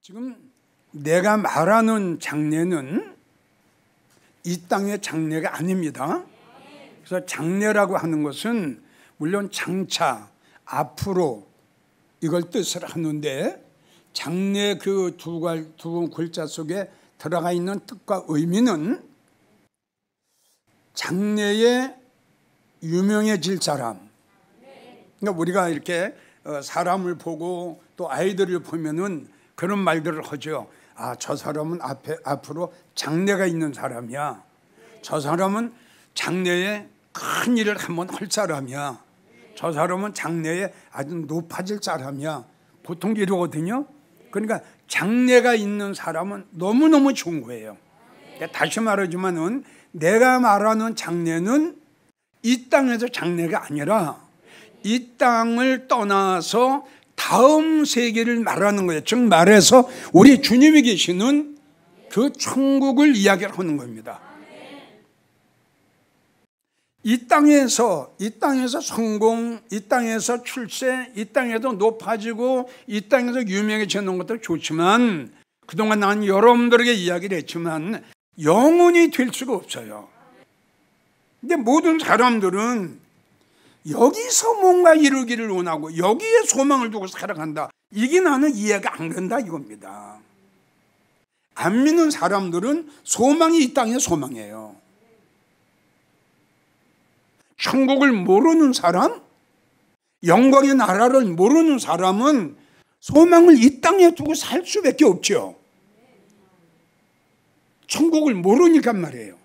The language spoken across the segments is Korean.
지금 내가 말하는 장래는 이 땅의 장래가 아닙니다. 그래서 장래라고 하는 것은 물론 장차, 앞으로 이걸 뜻을 하는데 장래 그 두 글자 속에 들어가 있는 뜻과 의미는 장래에 유명해질 사람. 그러니까 우리가 이렇게 사람을 보고 또 아이들을 보면은 그런 말들을 하죠. 아, 저 사람은 앞으로 장래가 있는 사람이야. 저 사람은 장래에 큰 일을 한번 할 사람이야. 저 사람은 장래에 아주 높아질 사람이야. 보통 이러거든요. 그러니까 장래가 있는 사람은 너무너무 좋은 거예요. 다시 말하지만은 내가 말하는 장래는 이 땅에서 장래가 아니라 이 땅을 떠나서 다음 세계를 말하는 거예요. 즉 말해서 우리 주님이 계시는 그 천국을 이야기를 하는 겁니다. 이 땅에서 성공, 이 땅에서 출세, 이 땅에서 높아지고 이 땅에서 유명해지는 것도 좋지만 그동안 난 여러분들에게 이야기를 했지만 영원히 될 수가 없어요. 근데 모든 사람들은 여기서 뭔가 이루기를 원하고 여기에 소망을 두고 살아간다. 이게 나는 이해가 안 된다 이겁니다. 안 믿는 사람들은 소망이 이 땅의 소망이에요. 천국을 모르는 사람, 영광의 나라를 모르는 사람은 소망을 이 땅에 두고 살 수밖에 없죠. 천국을 모르니까 말이에요.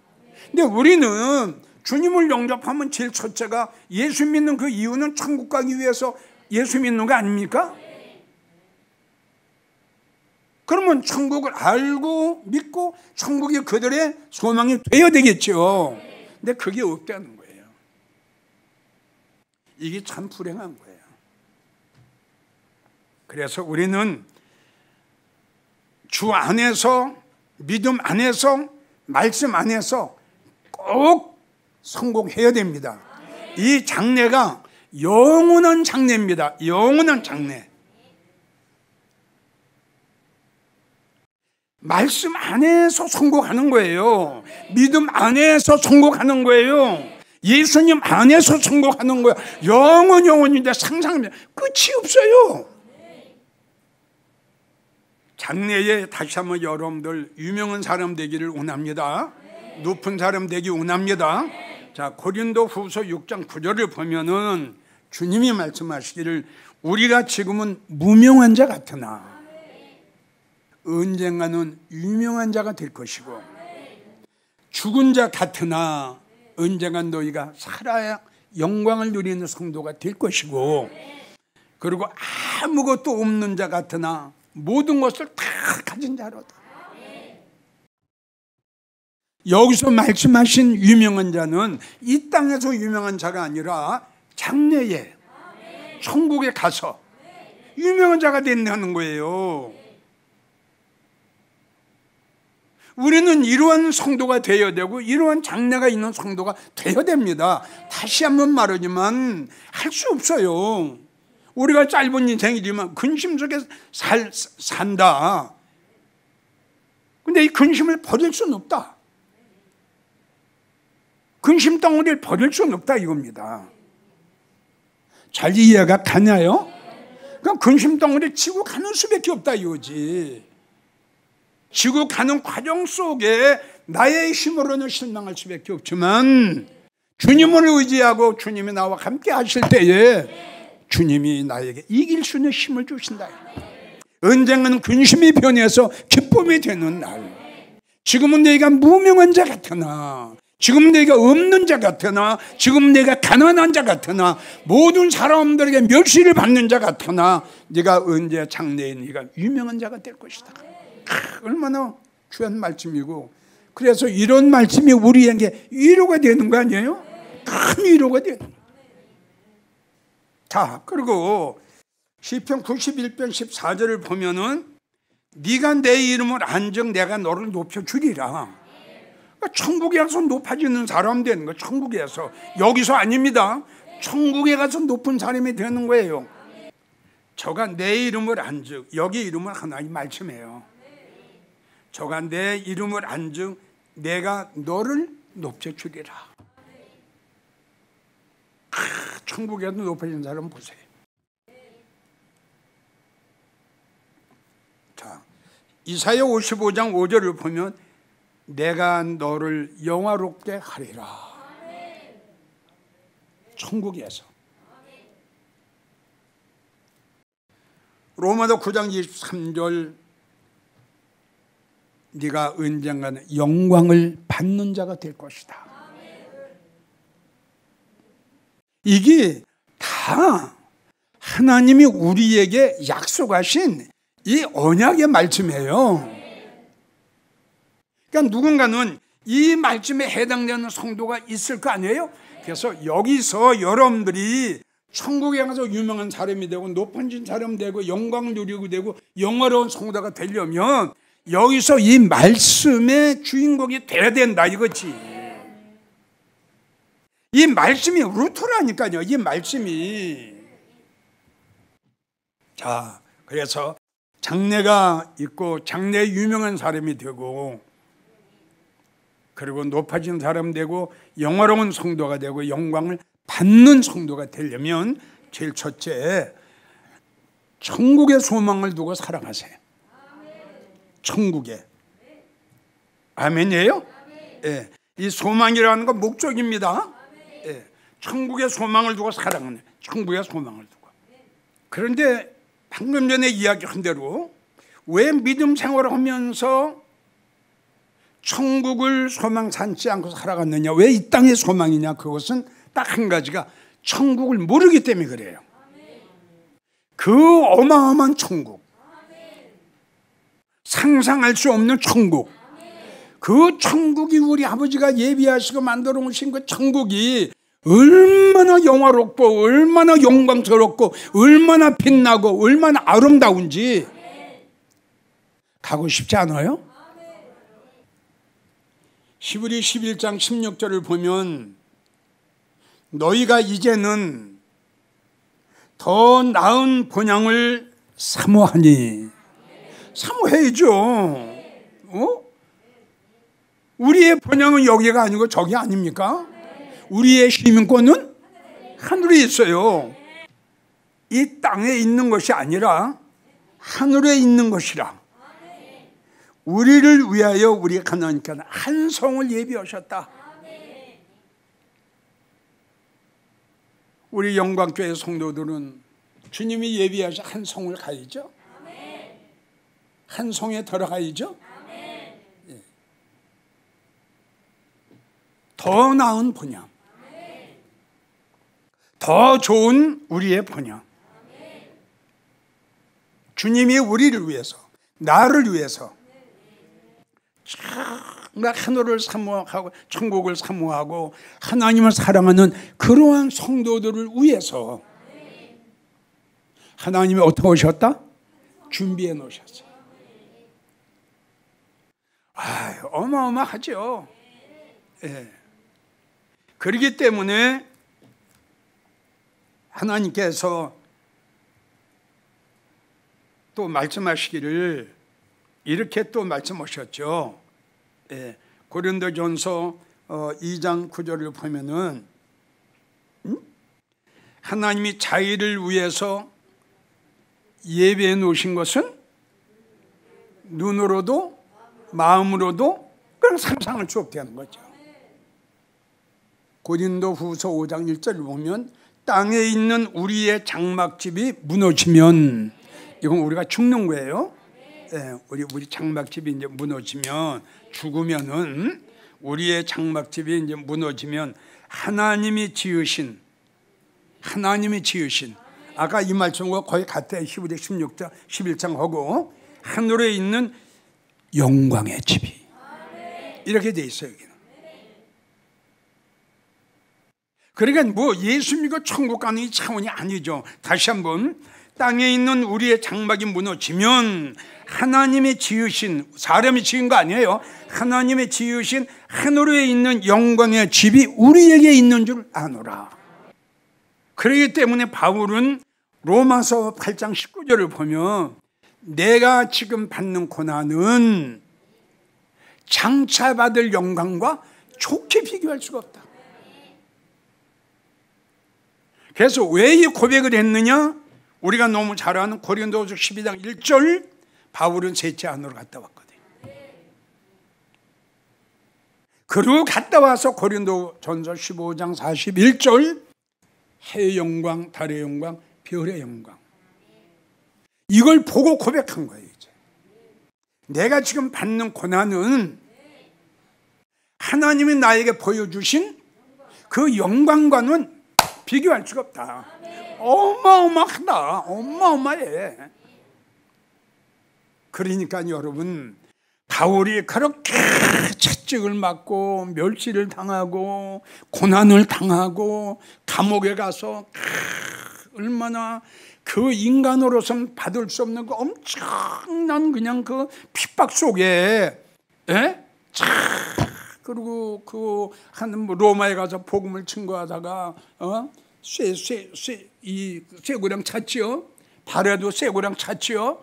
근데 우리는 주님을 영접하면 제일 첫째가 예수 믿는 그 이유는 천국 가기 위해서 예수 믿는 거 아닙니까? 그러면 천국을 알고 믿고 천국이 그들의 소망이 되어야 되겠죠. 근데 그게 없다는 거예요. 이게 참 불행한 거예요. 그래서 우리는 주 안에서, 믿음 안에서, 말씀 안에서 꼭 성공해야 됩니다. 이 장래가 영원한 장래입니다. 영원한 장래. 말씀 안에서 성공하는 거예요. 믿음 안에서 성공하는 거예요. 예수님 안에서 성공하는 거예요. 영원인데 상상하면 끝이 없어요. 장래에 다시 한번 여러분들 유명한 사람 되기를 원합니다. 높은 사람 되기 원합니다. 자, 고린도 후서 6장 9절을 보면은 주님이 말씀하시기를 우리가 지금은 무명한 자 같으나 언젠가는 유명한 자가 될 것이고 죽은 자 같으나 언젠간 너희가 살아야 영광을 누리는 성도가 될 것이고 그리고 아무것도 없는 자 같으나 모든 것을 다 가진 자로다. 여기서 말씀하신 유명한 자는 이 땅에서 유명한 자가 아니라 장래에 천국에 가서 유명한 자가 된다는 거예요. 우리는 이러한 성도가 되어야 되고 이러한 장래가 있는 성도가 되어야 됩니다. 다시 한번 말하지만 할 수 없어요. 우리가 짧은 인생이지만 근심 속에 산다. 근데 이 근심을 버릴 수는 없다. 근심 덩어리를 버릴 수는 없다 이겁니다. 잘 이해가 가나요? 그럼 근심 덩어리를 치고 가는 수밖에 없다 이거지. 지고 가는 과정 속에 나의 힘으로는 실망할 수밖에 없지만 주님을 의지하고 주님이 나와 함께 하실 때에 주님이 나에게 이길 수 있는 힘을 주신다. 언젠가는 근심이 변해서 기쁨이 되는 날. 지금은 내가 무명한 자 같으나 지금 내가 없는 자 같으나 지금 내가 가난한 자 같으나 모든 사람들에게 멸시를 받는 자 같으나 네가 언제 장래에 네가 유명한 자가 될 것이다. 얼마나 귀한 말씀이고 그래서 이런 말씀이 우리에게 위로가 되는 거 아니에요? 큰 위로가 되는 거예요. 자, 그리고 시편 91편 14절을 보면은 네가 내 이름을 안정 내가 너를 높여주리라. 천국에 가서 높아지는 사람 되는 거예요. 천국에서. 여기서 아닙니다. 천국에 가서 높은 사람이 되는 거예요. 저가 내 이름을 안즉, 여기 이름은 하나님 말씀이에요. 저가 내 이름을 안즉 내가 너를 높여주리라. 천국에도 높아진 사람 보세요. 자, 이사야 55장 5절을 보면 내가 너를 영화롭게 하리라. 천국에서. 로마서 9장 23절 네가 언젠가는 영광을 받는 자가 될 것이다. 이게 다 하나님이 우리에게 약속하신 이 언약의 말씀이에요. 그러니까 누군가는 이 말씀에 해당되는 성도가 있을 거 아니에요? 그래서 여기서 여러분들이 천국에 가서 유명한 사람이 되고 높아진 사람이 되고 영광을 누리고 되고 영화로운 성도가 되려면 여기서 이 말씀의 주인공이 돼야 된다 이거지. 이 말씀이 루트라니까요. 이 말씀이. 자, 그래서 장래가 있고 장래에 유명한 사람이 되고 그리고 높아진 사람 되고 영화로운 성도가 되고 영광을 받는 성도가 되려면 제일 첫째, 천국의 소망을 두고 살아가세요. 천국에. 아멘이에요? 예. 이 소망이라는 건 목적입니다. 예. 천국의 소망을 두고 살아가는, 천국의 소망을 두고. 그런데 방금 전에 이야기한 대로 왜 믿음 생활을 하면서 천국을 소망 삼지 않고 살아갔느냐? 왜 이 땅의 소망이냐? 그것은 딱 한 가지가 천국을 모르기 때문에 그래요. 그 어마어마한 천국, 상상할 수 없는 천국, 그 천국이 우리 아버지가 예비하시고 만들어 오신 그 천국이 얼마나 영화롭고 얼마나 영광스럽고 얼마나 빛나고 얼마나 아름다운지 가고 싶지 않아요? 히브리 11장 16절을 보면 너희가 이제는 더 나은 본향을 사모하니. 사모해야죠. 우리의 본향은 여기가 아니고 저기 아닙니까? 우리의 시민권은 하늘에 있어요. 이 땅에 있는 것이 아니라 하늘에 있는 것이라. 우리를 위하여 우리 하나님께서 한 성을 예비하셨다. 우리 영광교회 성도들은 주님이 예비하신 한 성을 가야죠. 한 성에 들어가야죠. 예. 더 나은 본향, 더 좋은 우리의 본향. 주님이 우리를 위해서, 나를 위해서 하늘을 사모하고 천국을 사모하고 하나님을 사랑하는 그러한 성도들을 위해서 하나님이 어떻게 오셨다? 준비해 놓으셨어요. 어마어마하죠. 예. 그렇기 때문에 하나님께서 또 말씀하시기를 이렇게 또 말씀하셨죠. 예. 고린도전서 2장 9절을 보면은 하나님이 자기를 위해서 예배해 놓으신 것은 눈으로도 마음으로도 그런 상상할 수 없게 하는 거죠. 고린도후서 5장 1절을 보면 땅에 있는 우리의 장막집이 무너지면, 이건 우리가 죽는 거예요. 예, 우리 장막집이 이제 무너지면, 죽으면은 우리의 장막집이 이제 무너지면 하나님이 지으신 아까 이 말씀과 거의 같아요. 히브리 16장 11장하고 하늘에 있는 영광의 집이 이렇게 돼 있어요. 여기는. 그러니까 뭐 예수 믿고 천국 가는 이 차원이 아니죠. 다시 한번, 땅에 있는 우리의 장막이 무너지면 하나님이 지으신, 사람이 지은 거 아니에요. 하나님이 지으신 하늘에 있는 영광의 집이 우리에게 있는 줄 아노라. 그렇기 때문에 바울은 로마서 8장 19절을 보면 내가 지금 받는 고난은 장차 받을 영광과 좋게 비교할 수가 없다. 그래서 왜 이 고백을 했느냐? 우리가 너무 잘 아는 고린도후서 12장 1절, 바울은 셋째 안으로 갔다 왔거든요. 그리고 갔다 와서 고린도전서 15장 41절, 해의 영광, 달의 영광, 별의 영광, 이걸 보고 고백한 거예요. 이제 내가 지금 받는 고난은 하나님이 나에게 보여주신 그 영광과는 비교할 수가 없다. 어마어마하다. 어마어마해. 그러니까 여러분, 바울이 그렇게 채찍을 맞고 멸시를 당하고 고난을 당하고 감옥에 가서 얼마나 그 인간으로서는 받을 수 없는 그 엄청난 그냥 그 핍박 속에, 그리고 그 한 로마에 가서 복음을 증거하다가 이 쇠고랑 찼지요. 발에도 쇠고랑 찼지요.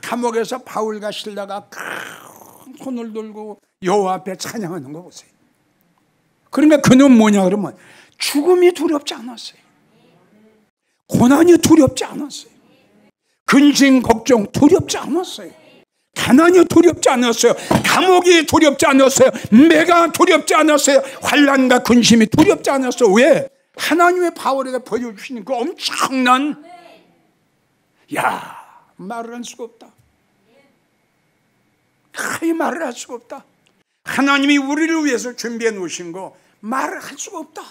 감옥에서 바울과 실라가 손을 들고 여호와 앞에 찬양하는 거 보세요. 그러니까 그는 뭐냐 그러면 죽음이 두렵지 않았어요. 고난이 두렵지 않았어요. 근심 걱정 두렵지 않았어요. 가난이 두렵지 않았어요. 감옥이 두렵지 않았어요. 매가 두렵지 않았어요. 환난과 근심이 두렵지 않았어요. 왜? 하나님의 바울에게 보여주시는 그 엄청난, 말을 할 수가 없다. 거의 말을 할 수가 없다. 하나님이 우리를 위해서 준비해 놓으신 거 말을 할 수가 없다.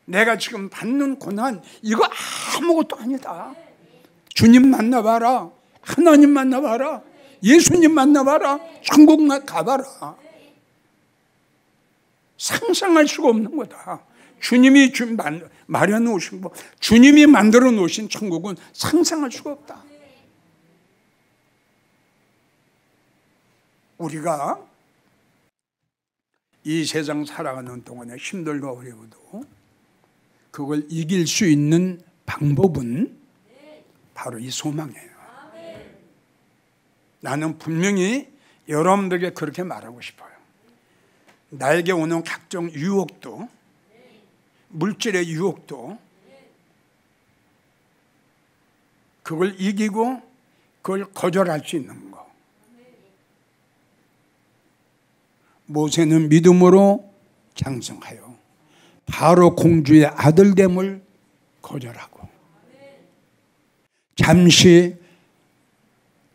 내가 지금 받는 고난, 이거 아무것도 아니다. 주님 만나봐라. 하나님 만나봐라. 예수님 만나봐라. 천국 가봐라. 상상할 수가 없는 거다. 주님이 마련해 놓으신 거, 주님이 만들어 놓으신 천국은 상상할 수가 없다. 우리가 이 세상 살아가는 동안에 힘들고 어려워도 그걸 이길 수 있는 방법은 바로 이 소망이에요. 나는 분명히 여러분들에게 그렇게 말하고 싶어요. 나에게 오는 각종 유혹도, 물질의 유혹도, 그걸 이기고 그걸 거절할 수 있는 거. 모세는 믿음으로 장성하여 바로 공주의 아들됨을 거절하고 잠시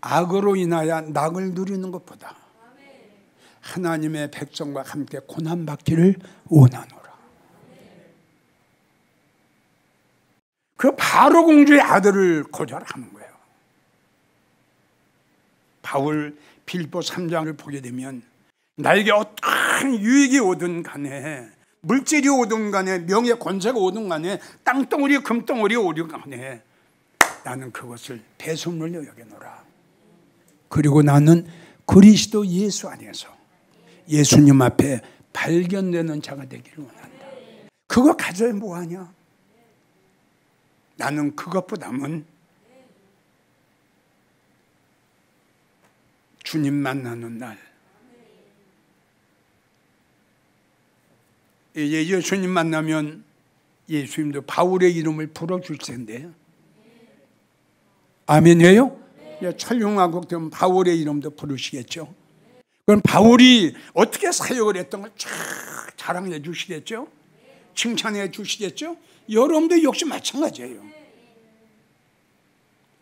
악으로 인하여 낙을 누리는 것보다 하나님의 백성과 함께 고난받기를 원하노라. 그 바로 공주의 아들을 거절하는 거예요. 바울 빌립보 3장을 보게 되면 나에게 어떠한 유익이 오든 간에, 물질이 오든 간에, 명예 권세가 오든 간에, 땅덩어리 금덩어리 오든 간에 나는 그것을 배설물로 여겨노라. 그리고 나는 그리스도 예수 안에서 예수님 앞에 발견되는 자가 되기를 원한다. 그거 가져야 뭐하냐? 나는 그것보다는 주님 만나는 날, 이제 예수님 만나면 예수님도 바울의 이름을 불어줄 텐데, 아멘이에요? 철용하고 되면 바울의 이름도 부르시겠죠. 그럼 바울이 어떻게 사역을 했던 걸 쫙 자랑해 주시겠죠. 칭찬해 주시겠죠. 여러분도 역시 마찬가지예요.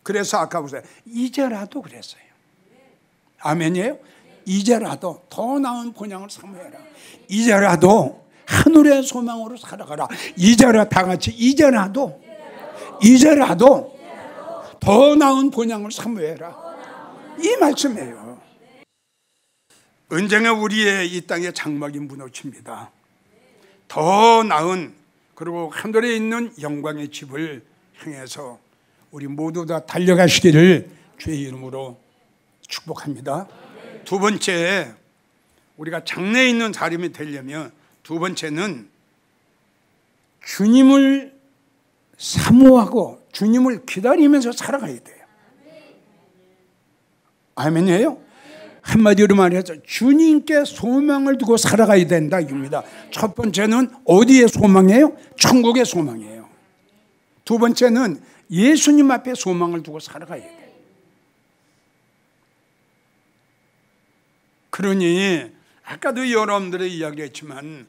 그래서 아까 보세요. 이제라도 그랬어요. 아멘이에요? 이제라도 더 나은 본향을 사모해라. 이제라도 하늘의 소망으로 살아가라. 이제라 다 같이 이제라도 더 나은 본향을 사모해라. 이 말씀이에요. 언젠가 우리의 이 땅의 장막이 무너집니다. 더 나은, 그리고 하늘에 있는 영광의 집을 향해서 우리 모두 다 달려가시기를 주의 이름으로 축복합니다. 두 번째, 우리가 장래에 있는 사람이 되려면 두 번째는 주님을 사모하고 주님을 기다리면서 살아가야 돼요. 아멘이에요? 한마디로 말해서 주님께 소망을 두고 살아가야 된다 이겁니다. 첫 번째는 어디에 소망이에요? 천국의 소망이에요. 두 번째는 예수님 앞에 소망을 두고 살아가야 돼요. 그러니 아까도 여러분들의 이야기를 했지만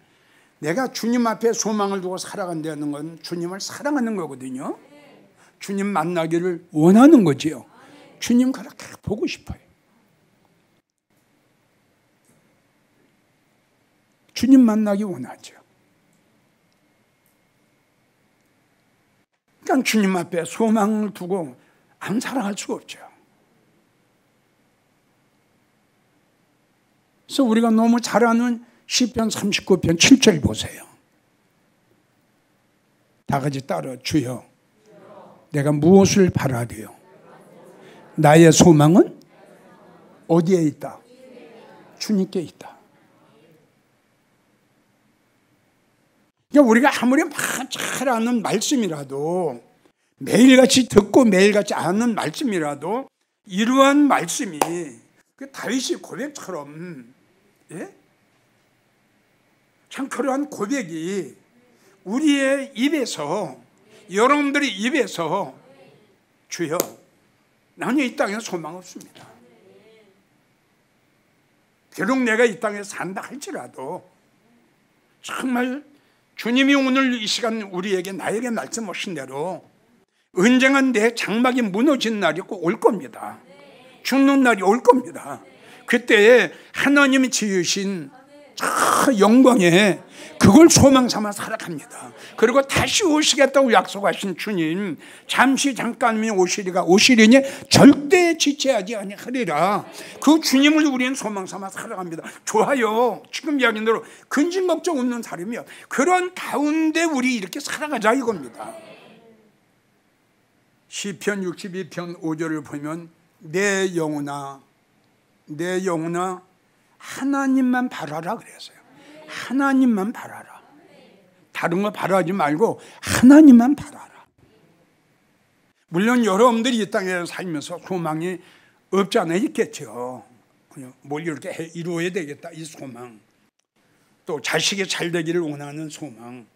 내가 주님 앞에 소망을 두고 살아간다는 건 주님을 사랑하는 거거든요. 주님 만나기를 원하는 거지요. 주님 그렇게 보고 싶어요. 주님 만나기 원하죠. 그러니까 주님 앞에 소망을 두고 안 살아갈 수가 없죠. 그래서 우리가 너무 잘 아는 시편 39편 7절 보세요. 다 같이 따라 주여 내가 무엇을 바라리요? 나의 소망은 어디에 있다? 주님께 있다. 그러니까 우리가 아무리 잘 아는 말씀이라도 매일같이 듣고 매일같이 아는 말씀이라도 이러한 말씀이 그 다윗의 고백처럼 참 그러한 고백이 우리의 입에서 여러분들의 입에서 주여 나는 이 땅에 소망 없습니다. 비록 내가 이 땅에 산다 할지라도 정말 주님이 오늘 이 시간 우리에게 나에게 말씀하신 대로 언젠간 내 장막이 무너진 날이 꼭 올 겁니다. 죽는 날이 올 겁니다. 그때에 하나님이 지으신 저 영광에 그걸 소망 삼아 살아갑니다. 그리고 다시 오시겠다고 약속하신 주님 잠깐이면 오시리니 절대 지체하지 아니하리라. 그 주님을 우리는 소망 삼아 살아갑니다. 좋아요. 지금 이야기한 대로 근심 걱정 없는 사람이요. 그런 가운데 우리 이렇게 살아가자 이겁니다. 시편 62편 5절을 보면 내 영혼아 하나님만 바라라 그랬어요. 하나님만 바라라. 다른 거 바라지 말고 하나님만 바라라. 물론 여러분들이 이 땅에 살면서 소망이 없지 않아 있겠죠. 뭘 이렇게 이루어야 되겠다 이 소망, 또 자식이 잘 되기를 원하는 소망,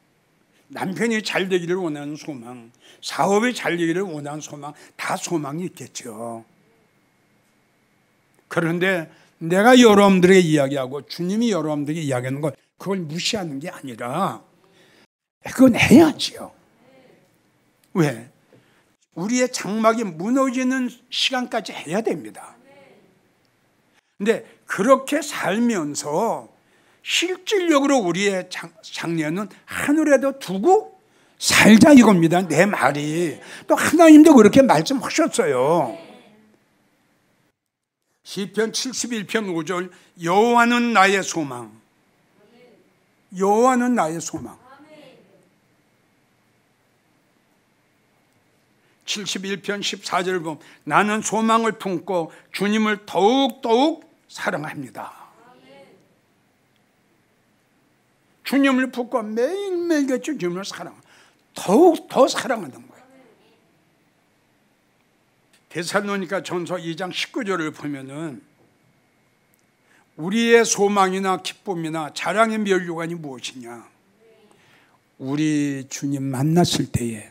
남편이 잘 되기를 원하는 소망, 사업이 잘 되기를 원하는 소망, 다 소망이 있겠죠. 그런데 내가 여러분들에게 이야기하고 주님이 여러분들에게 이야기하는 건 그걸 무시하는 게 아니라 그건 해야지요. 왜? 우리의 장막이 무너지는 시간까지 해야 됩니다. 근데 그렇게 살면서 실질적으로 우리의 장래는 하늘에도 두고 살자 이겁니다. 내 말이. 또 하나님도 그렇게 말씀하셨어요. 시편 71편 5절 여호와는 나의 소망. 여호와는 나의 소망. 71편 14절을 보면 나는 소망을 품고 주님을 더욱 사랑합니다. 주님을 품고 매일매일 주님을 더욱 더 사랑하는 거예요. 데살로니가 전서 2장 19절을 보면은 우리의 소망이나 기쁨이나 자랑의 면류관이 무엇이냐? 우리 주님 만났을 때에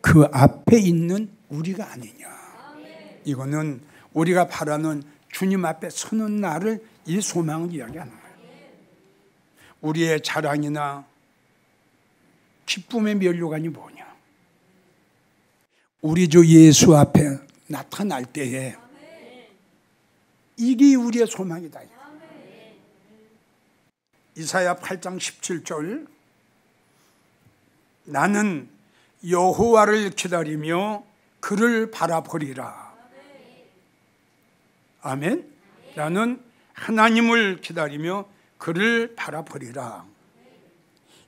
그 앞에 있는 우리가 아니냐. 이거는 우리가 바라는 주님 앞에 서는 날을 이 소망을 이야기하는 거예요. 우리의 자랑이나 기쁨의 면류관이 뭐냐? 우리 주 예수 앞에 나타날 때에 이게 우리의 소망이다. 이사야 8장 17절 나는 여호와를 기다리며 그를 바라보리라. 아멘. 나는 하나님을 기다리며 그를 바라보리라.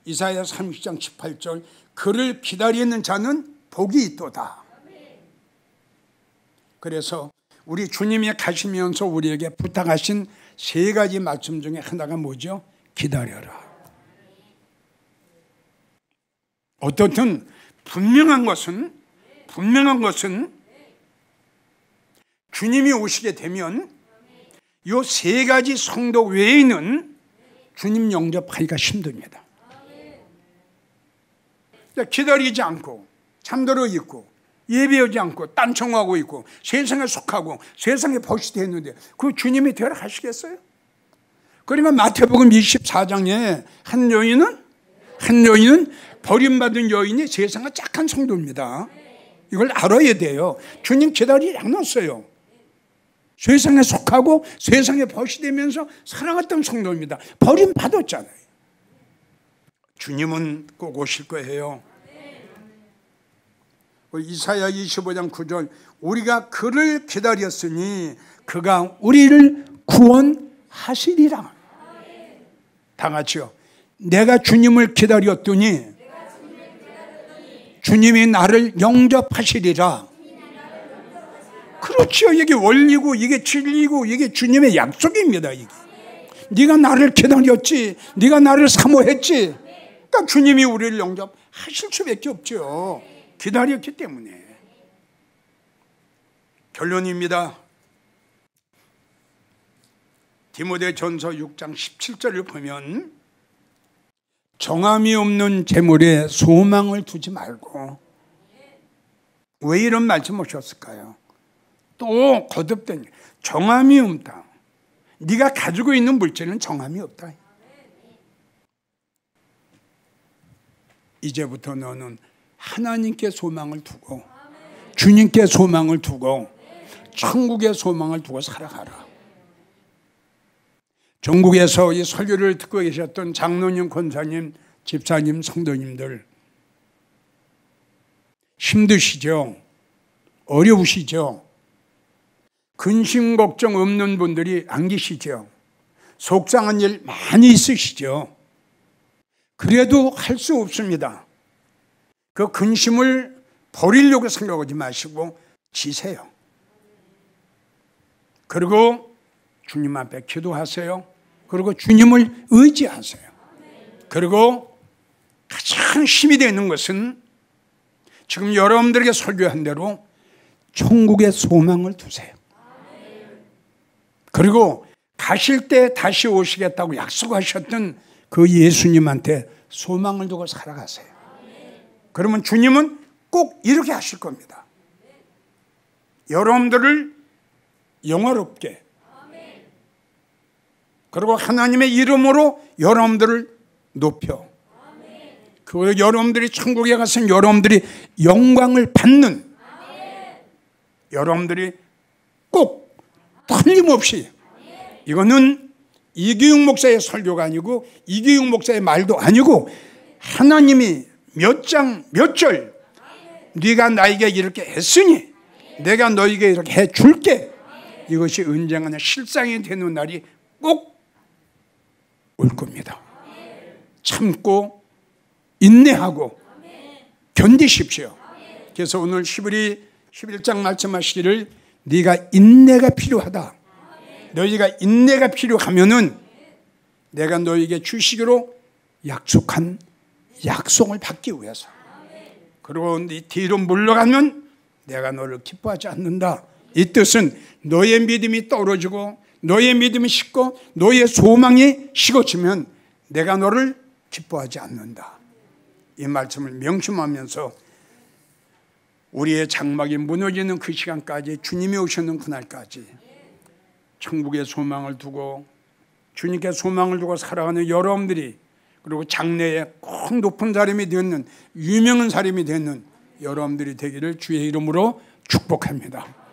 이사야 30장 18절 그를 기다리는 자는 복이 있도다. 그래서 우리 주님이 가시면서 우리에게 부탁하신 세 가지 말씀 중에 하나가 뭐죠? 기다려라. 어떻든 분명한 것은 주님이 오시게 되면 이 세 가지 성도 외에는 주님 영접하기가 힘듭니다. 기다리지 않고 잠들어 있고 예배하지 않고 딴청하고 있고 세상에 속하고 세상에 버시되 있는데 그 주님이 되라 하시겠어요? 그러니까 마태복음 24장에 한 여인은 버림받은 여인이 세상의 착한 성도입니다. 이걸 알아야 돼요. 주님 기다리지 않았어요. 세상에 속하고 세상에 버시되면서 살아갔던 성도입니다. 버림받았잖아요. 주님은 꼭 오실 거예요. 이사야 25장 9절 우리가 그를 기다렸으니 그가 우리를 구원하시리라. 다 같이요. 내가 주님을 기다렸더니 주님이 나를 영접하시리라. 그렇죠. 이게 원리고 이게 진리고 이게 주님의 약속입니다. 이게. 네가 나를 기다렸지, 네가 나를 사모했지. 그러니까 주님이 우리를 영접하실 수밖에 없죠. 기다렸기 때문에. 결론입니다. 디모데전서 6장 17절을 보면 정함이 없는 재물에 소망을 두지 말고. 왜 이런 말씀 하셨을까요? 또 거듭된 정함이 없다. 네가 가지고 있는 물질은 정함이 없다. 이제부터 너는 하나님께 소망을 두고 주님께 소망을 두고 천국에 소망을 두고 살아가라. 전국에서 이 설교를 듣고 계셨던 장로님, 권사님, 집사님, 성도님들 힘드시죠? 어려우시죠? 근심 걱정 없는 분들이 안 계시죠? 속상한 일 많이 있으시죠? 그래도 할 수 없습니다. 그 근심을 버리려고 생각하지 마시고 지세요. 그리고 주님 앞에 기도하세요. 그리고 주님을 의지하세요. 그리고 가장 힘이 되는 것은 지금 여러분들에게 설교한 대로 천국의 소망을 두세요. 그리고 가실 때 다시 오시겠다고 약속하셨던 그 예수님한테 소망을 두고 살아가세요. 그러면 주님은 꼭 이렇게 하실 겁니다. 여러분들을 영화롭게, 그리고 하나님의 이름으로 여러분들을 높여, 그리고 여러분들이 천국에 가서 여러분들이 영광을 받는, 여러분들이 꼭 틀림없이, 이거는 이기용 목사의 설교가 아니고 이기용 목사의 말도 아니고 하나님이 몇 장 몇 절 네가 나에게 이렇게 했으니 내가 너에게 이렇게 해줄게, 이것이 은쟁하는 실상이 되는 날이 꼭 올 겁니다. 참고 인내하고 견디십시오. 그래서 오늘 11장 말씀하시기를 네가 인내가 필요하다. 너희가 인내가 필요하면은 내가 너희에게 주시기로 약속한 약속을 받기 위해서. 그리고 네 뒤로 물러가면 내가 너를 기뻐하지 않는다. 이 뜻은 너의 믿음이 떨어지고 너의 믿음이 식고 너의 소망이 식어지면 내가 너를 기뻐하지 않는다. 이 말씀을 명심하면서 우리의 장막이 무너지는 그 시간까지, 주님이 오시는 그날까지 천국의 소망을 두고 주님께 소망을 두고 살아가는 여러분들이, 그리고 장래에 꼭 높은 사람이 되는, 유명한 사람이 되는 여러분들이 되기를 주의 이름으로 축복합니다.